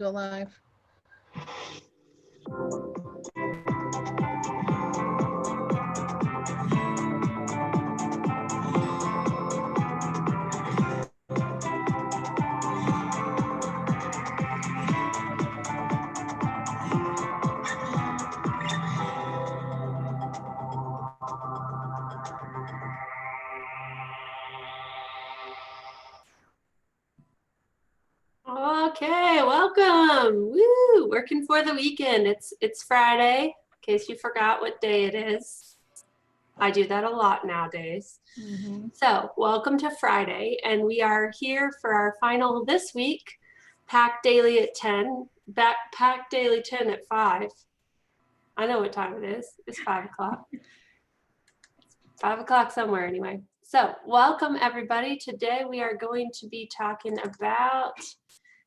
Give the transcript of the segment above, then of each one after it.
Go live. Okay, welcome. Woo! Working for the weekend. It's Friday, in case you forgot what day it is. I do that a lot nowadays. So, welcome to Friday, and we are here for our final this week, PAC Daily at 10, PAC Daily 10 at 5. I know what time it is. It's 5 o'clock. 5 o'clock somewhere anyway. So, welcome everybody. Today we are going to be talking about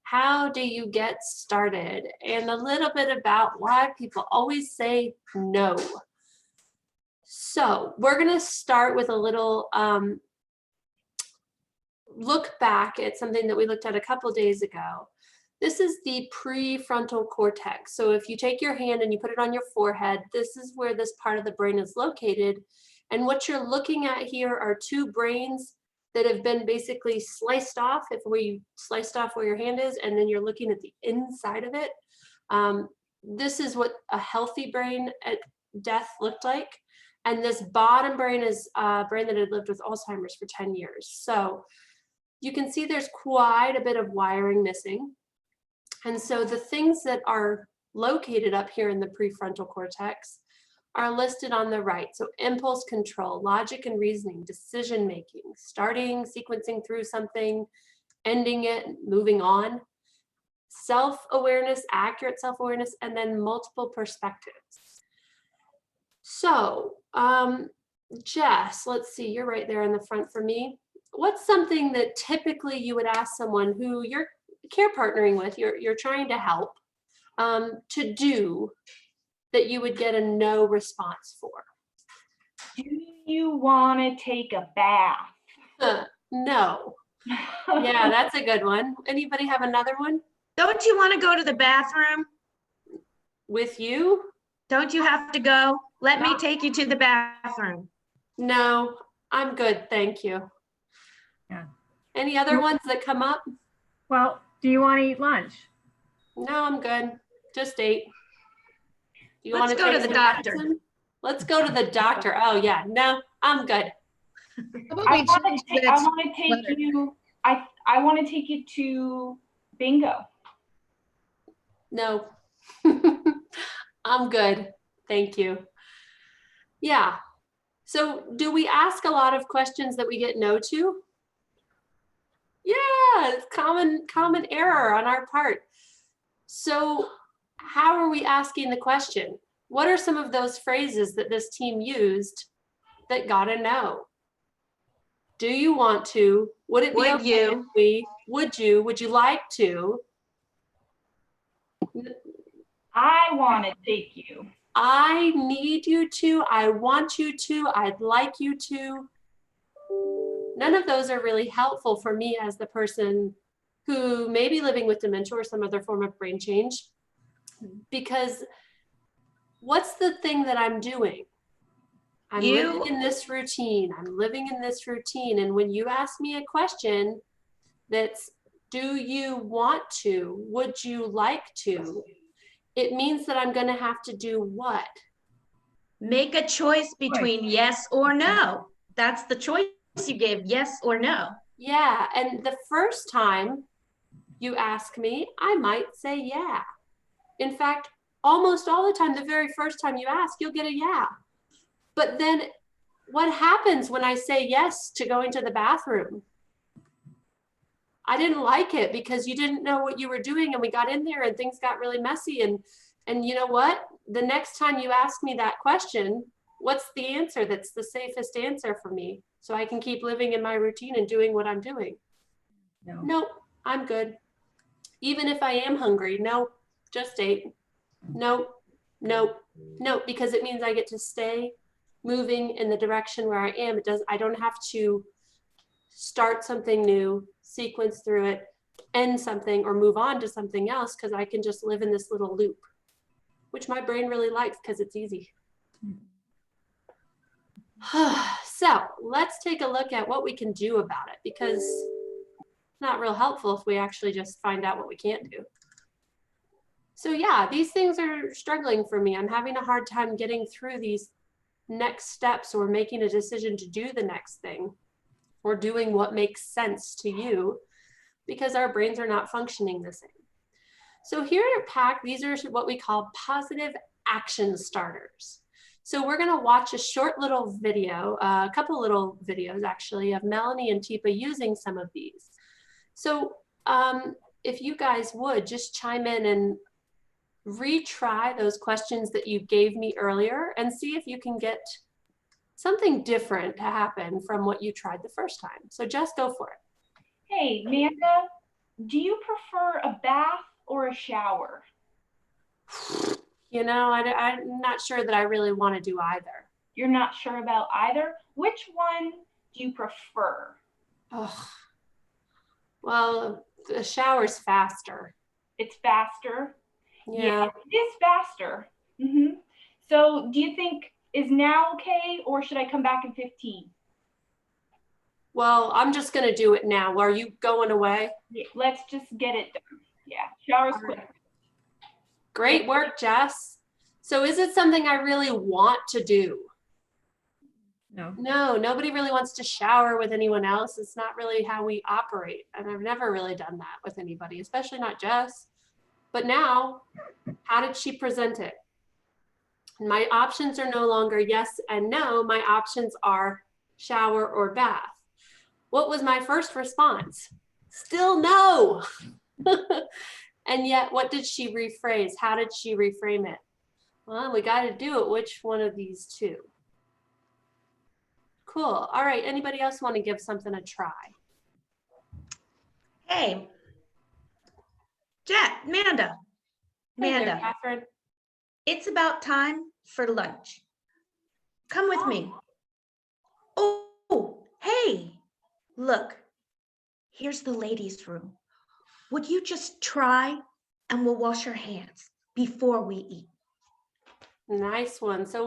how do you get started and a little bit about why people always say no. So we're going to start with a little look back at something that we looked at a couple days ago. This is the prefrontal cortex. So if you take your hand and you put it on your forehead, this is where this part of the brain is located. And what you're looking at here are two brains that have been basically sliced off, if we sliced off where your hand is, and then you're looking at the inside of it. This is what a healthy brain at death looked like. And this bottom brain is a brain that had lived with Alzheimer's for 10 years. So you can see there's quite a bit of wiring missing. And so the things that are located up here in the prefrontal cortex are listed on the right. So impulse control, logic and reasoning, decision making, starting, sequencing through something, ending it, moving on, self-awareness, accurate self-awareness, and then multiple perspectives. So Jess, let's see, you're right there in the front for me. What's something that typically you would ask someone who you're care partnering with, you're trying to help, to do that you would get a no response for? Do you want to take a bath? No. Yeah, that's a good one. Anybody have another one? Don't you want to go to the bathroom? With you? Don't you have to go? Let me take you to the bathroom. No, I'm good, thank you. Yeah. Any other ones that come up? Well, do you want to eat lunch? No, I'm good. Just ate. You Let's want go to the doctor. medicine? Let's go to the doctor. Oh yeah, no, I'm good. I want to take you to bingo. No, I'm good. Thank you. Yeah. So do we ask a lot of questions that we get no to? Yeah, it's common error on our part. So how are we asking the question? What are some of those phrases that this team used that got a no? Do you want to? Would it be okay if we? Would you like to? I want to take you. I need you to. I want you to. I'd like you to. None of those are really helpful for me as the person who may be living with dementia or some other form of brain change, because what's the thing that I'm doing? I'm living in this routine. I'm living in this routine. And when you ask me a question that's, do you want to? Would you like to? It means that I'm going to have to do what? Make a choice between yes or no. That's the choice you gave, yes or no. Yeah, and the first time you ask me, I might say yeah. In fact, almost all the time, the very first time you ask, you'll get a yeah. But then what happens when I say yes to going to the bathroom? I didn't like it because you didn't know what you were doing, and we got in there and things got really messy. And you know what? The next time you ask me that question, what's the answer that's the safest answer for me so I can keep living in my routine and doing what I'm doing? No. Nope, I'm good. Even if I am hungry, no, just ate. Nope, nope, nope, because it means I get to stay moving in the direction where I am. I don't have to start something new, sequence through it, end something or move on to something else because I can just live in this little loop, which my brain really likes because it's easy. So let's take a look at what we can do about it, because it's not real helpful if we actually just find out what we can't do. So yeah, these things are struggling for me. I'm having a hard time getting through these next steps or making a decision to do the next thing or doing what makes sense to you, because our brains are not functioning the same. So here at PAC, these are what we call positive action starters. So we're gonna watch a short little video, a couple little videos actually, of Melanie and Teepa using some of these. So if you guys would just chime in and retry those questions that you gave me earlier and see if you can get something different to happen from what you tried the first time. So just go for it. Hey, Amanda, do you prefer a bath or a shower? You know, I'm not sure that I really want to do either. You're not sure about either? Which one do you prefer? Oh, well, the shower's faster. It's faster. Yeah. It is faster. So do you think is now okay, or should I come back in 15? Well, I'm just going to do it now. Are you going away? Yeah, let's just get it done. Yeah, shower's quick. Great work, Jess. So is it something I really want to do? No. No, nobody really wants to shower with anyone else. It's not really how we operate. And I've never really done that with anybody, especially not Jess. But now, how did she present it? My options are no longer yes and no. My options are shower or bath. What was my first response? Still no. And yet, what did she rephrase? How did she reframe it? Well, we got to do it. Which one of these two? Cool. All right. Anybody else want to give something a try? Hey, Amanda. Hey there, Amanda, Catherine. it's about time for lunch. Come with me. Oh, hey, look, here's the ladies' room. Would you just try and we'll wash our hands before we eat? Nice one. So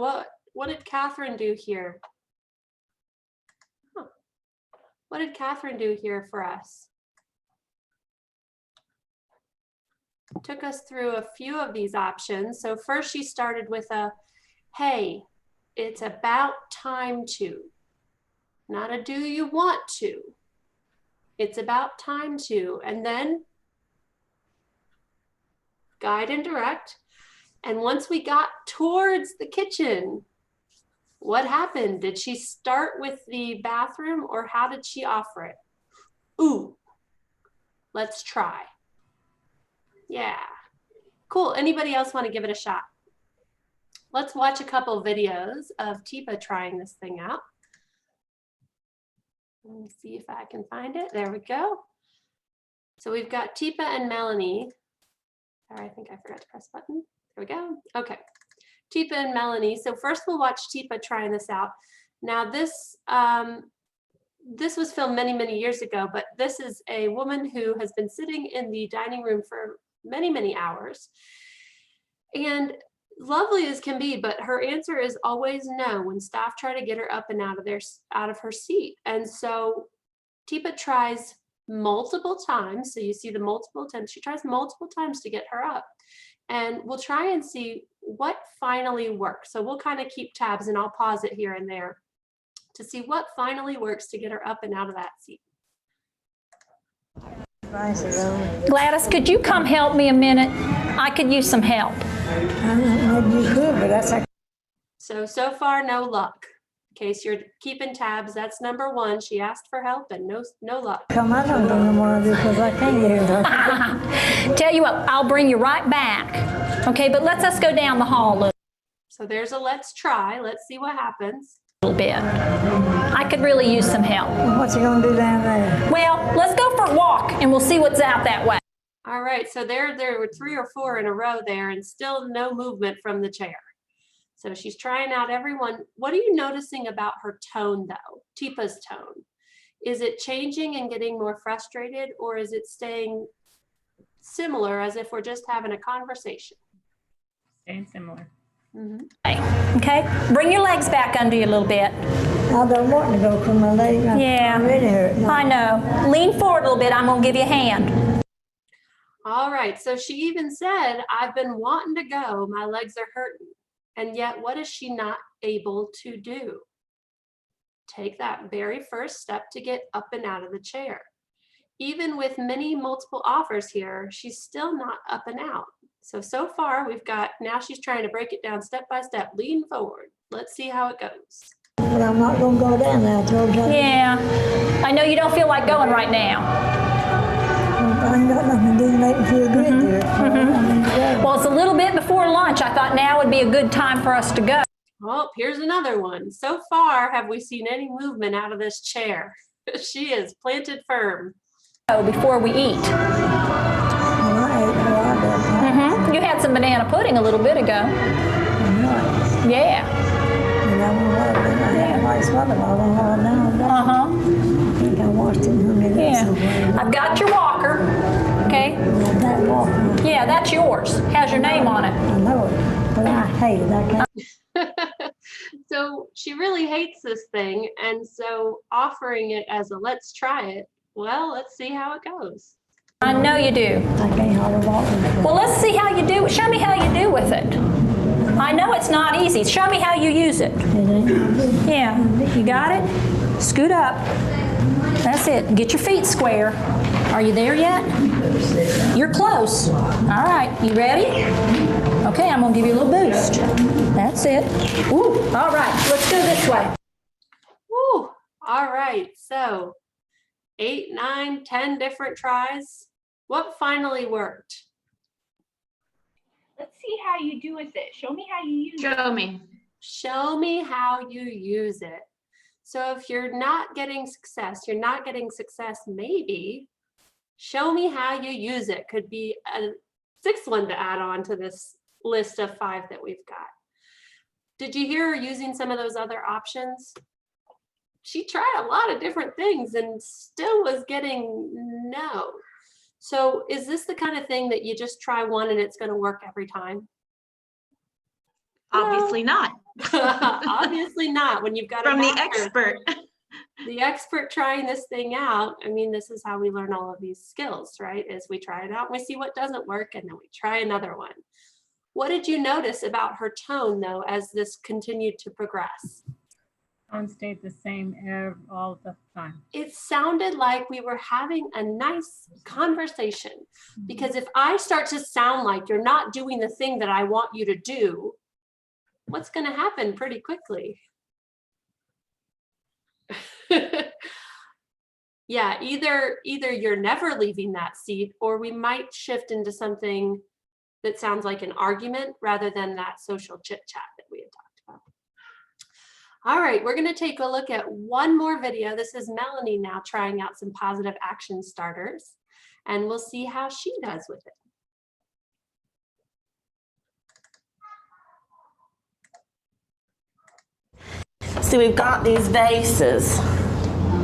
what did Catherine do here? Huh. What did Catherine do here for us? Took us through a few of these options. So first she started with a, hey, it's about time to. Not a do you want to. It's about time to. And then guide and direct. And once we got towards the kitchen, what happened? Did she start with the bathroom, or how did she offer it? Ooh, let's try. Yeah, cool. Anybody else want to give it a shot? Let's watch a couple videos of Teepa trying this thing out. Let me see if I can find it. There we go. So we've got Teepa and Melanie. Sorry, I think I forgot to press the button. There we go. Okay, Teepa and Melanie. So first we'll watch Teepa trying this out. Now this was filmed many, many years ago, but this is a woman who has been sitting in the dining room for many, many hours. And lovely as can be, but her answer is always no when staff try to get her up and out of her seat. And so Teepa tries multiple times. So you see the multiple attempts. She tries multiple times to get her up. And we'll try and see what finally works. So we'll kind of keep tabs, and I'll pause it here and there to see what finally works to get her up and out of that seat. Gladys, could you come help me a minute? I could use some help. Maybe you could, but that's like. So far, no luck. In case you're keeping tabs, that's number one. She asked for help and no luck. Come, I don't do no more of this because I can't get here. Tell you what, I'll bring you right back. Okay, but let's us go down the hall a little So there's a let's try. Let's see what happens. bit. I could really use some help. What's he gonna do down there? Well, let's go for a walk and we'll see what's out that way. All right, so there were 3 or 4 in a row there and still no movement from the chair. So she's trying out everyone. What are you noticing about her tone though? Teepa's tone. Is it changing and getting more frustrated, or is it staying similar as if we're just having a conversation? Staying similar. Okay, bring your legs back under you a little bit. I don't want to go for my leg. Yeah. I really hurt. I know. Lean forward a little bit. I'm gonna give you a hand. All right, so she even said, I've been wanting to go, my legs are hurting. And yet, what is she not able to do? Take that very first step to get up and out of the chair. Even with many multiple offers here, she's still not up and out. So far we've got, now she's trying to break it down step by step. Lean forward. Let's see how it goes. But I'm not going to go down there. I told you. Yeah. I know you don't feel like going right now. I ain't got nothing to do to make me feel good there. So I need to go. Well, it's a little bit before lunch. I thought now would be a good time for us to go. Oh, here's another one. So far, have we seen any movement out of this chair? She is planted firm. Before we eat. Well, I ate a lot of that. You had some banana pudding a little bit ago. Nuts. Yeah. And I don't know what I had like swallow. I don't know now. I think I washed it in a minute. Yeah. I've got your walker. Okay. That walk. Yeah, that's yours. Has your name on it. I know it, but I hate it. I can't. So she really hates this thing. And so offering it as a let's try it, well, let's see how it goes. I know you do. I can't hardly walk with it. Well, let's see how you do. Show me how you do with it. I know it's not easy. Show me how you use it. It ain't no good. Yeah, you got it? Scoot up. That's it. Get your feet square. Are you there yet? You're close. All right, you ready? Okay, I'm gonna give you a little boost. That's it. Ooh, all right, let's go this way. Woo! All right, so 8, 9, 10 different tries. What finally worked? Let's see how you do with it. Show me how you use it. Show me. Show me how you use it. So if you're not getting success, maybe show me how you use it. Could be a 6th one to add on to this list of 5 that we've got. Did you hear her using some of those other options? She tried a lot of different things and still was getting no. So is this the kind of thing that you just try one and it's going to work every time? Obviously not. Obviously not. When you've got From the master, expert. the expert trying this thing out. I mean, this is how we learn all of these skills, right? Is we try it out and we see what doesn't work and then we try another one. What did you notice about her tone though, as this continued to progress? Tone stayed the same all the time. It sounded like we were having a nice conversation, because if I start to sound like you're not doing the thing that I want you to do, what's going to happen pretty quickly? Yeah, either you're never leaving that seat, or we might shift into something that sounds like an argument rather than that social chit chat that we had talked about. All right, we're going to take a look at one more video. This is Melanie now trying out some positive action starters, and we'll see how she does with it. See, we've got these vases,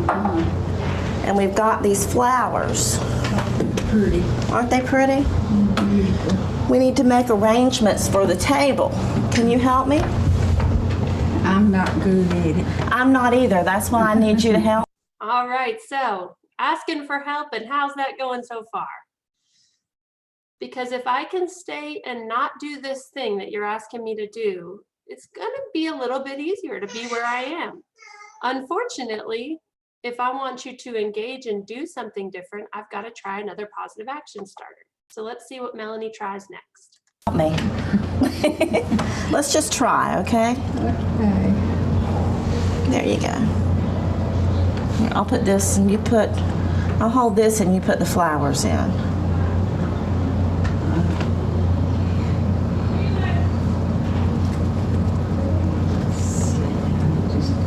and we've got these flowers. Pretty. Aren't they pretty? We need to make arrangements for the table. Can you help me? I'm not good at it. I'm not either. That's why I need you to help. All right, so asking for help, and how's that going so far? Because if I can stay and not do this thing that you're asking me to do, it's going to be a little bit easier to be where I am. Unfortunately, if I want you to engage and do something different, I've got to try another positive action starter. So let's see what Melanie tries next. Help me. Let's just try, okay? Okay. There you go. Here, I'll put this and you put, I'll hold this and you put the flowers in.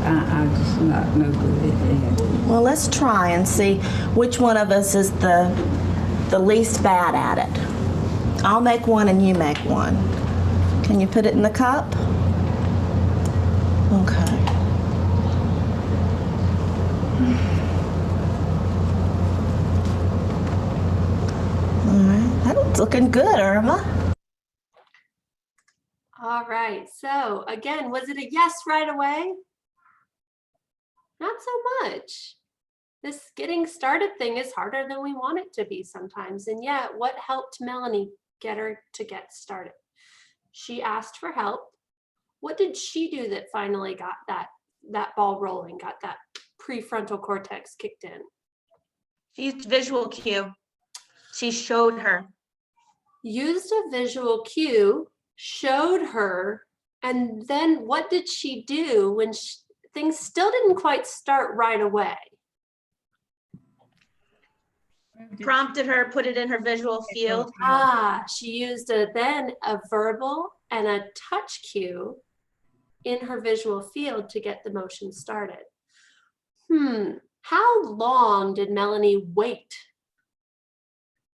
I'm just not no good at it. Well, let's try and see which one of us is the least bad at it. I'll make one and you make one. Can you put it in the cup? Okay. 'Cause I don't know how to do it. Okay. There you go. Now, It's looking good, Irma. All right, so again, was it a yes right away? Not so much. This getting started thing is harder than we want it to be sometimes. And yet, what helped Melanie get her to get started? She asked for help. What did she do that finally got that ball rolling, got that prefrontal cortex kicked in? She used visual cue. She showed her. Used a visual cue, showed her, and then what did she do when things still didn't quite start right away? Prompted her, put it in her visual field. She used then a verbal and a touch cue in her visual field to get the motion started. How long did Melanie wait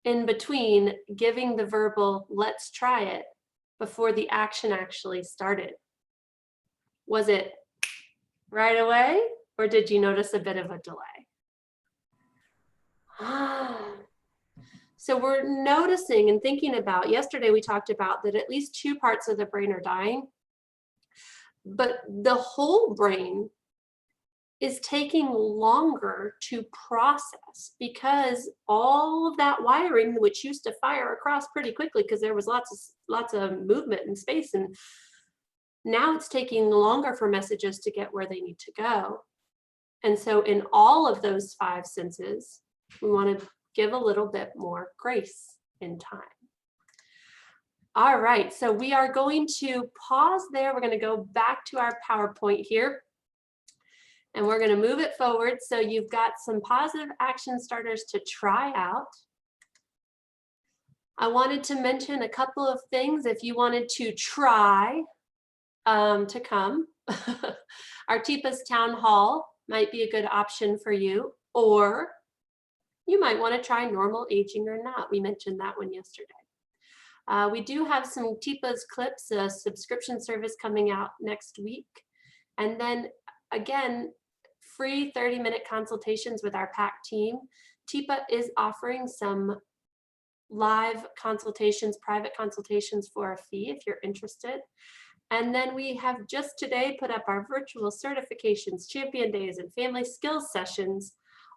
in between giving the verbal, let's try it, before the action actually started? Was it right away, or did you notice a bit of a delay? So we're noticing and thinking about, yesterday we talked about that at least 2 parts of the brain are dying, but the whole brain is taking longer to process because all of that wiring, which used to fire across pretty quickly because there was lots of movement in space, and now it's taking longer for messages to get where they need to go. And so in all of those 5 senses, we want to give a little bit more grace in time. All right, so we are going to pause there. We're going to go back to our PowerPoint here, and we're going to move it forward. So you've got some positive action starters to try out. I wanted to mention a couple of things if you wanted to try to come. Our Teepa's Town Hall might be a good option for you, or you might want to try normal aging or not. We mentioned that one yesterday. We do have some Teepa's clips, a subscription service coming out next week. And then again, free 30-minute consultations with our PAC team. Teepa is offering some live consultations, private consultations for a fee if you're interested. And then we have just today put up our virtual certifications, champion days, and family skills sessions,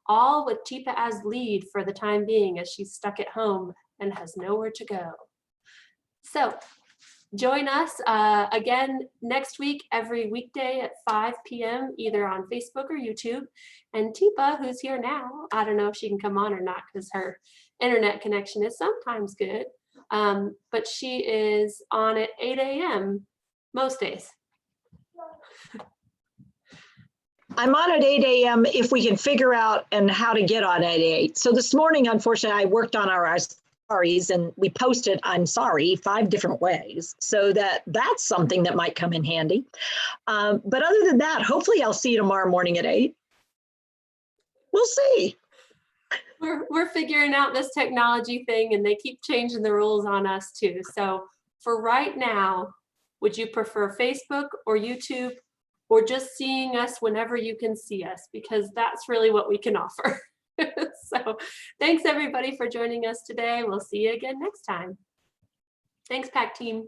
all with Teepa as lead for the time being as she's stuck at home and has nowhere to go. So join us again next week, every weekday at 5 p.m., either on Facebook or YouTube. And Teepa, who's here now, I don't know if she can come on or not because her internet connection is sometimes good, but she is on at 8 a.m. most days. I'm on at 8 a.m. if we can figure out and how to get on at 8. So this morning, unfortunately, I worked on our sorries and we posted I'm sorry 5 different ways. So that's something that might come in handy. But other than that, hopefully I'll see you tomorrow morning at 8. We'll see. We're figuring out this technology thing and they keep changing the rules on us too. So for right now, would you prefer Facebook or YouTube, or just seeing us whenever you can see us? Because that's really what we can offer. So thanks everybody for joining us today. We'll see you again next time. Thanks, PAC team.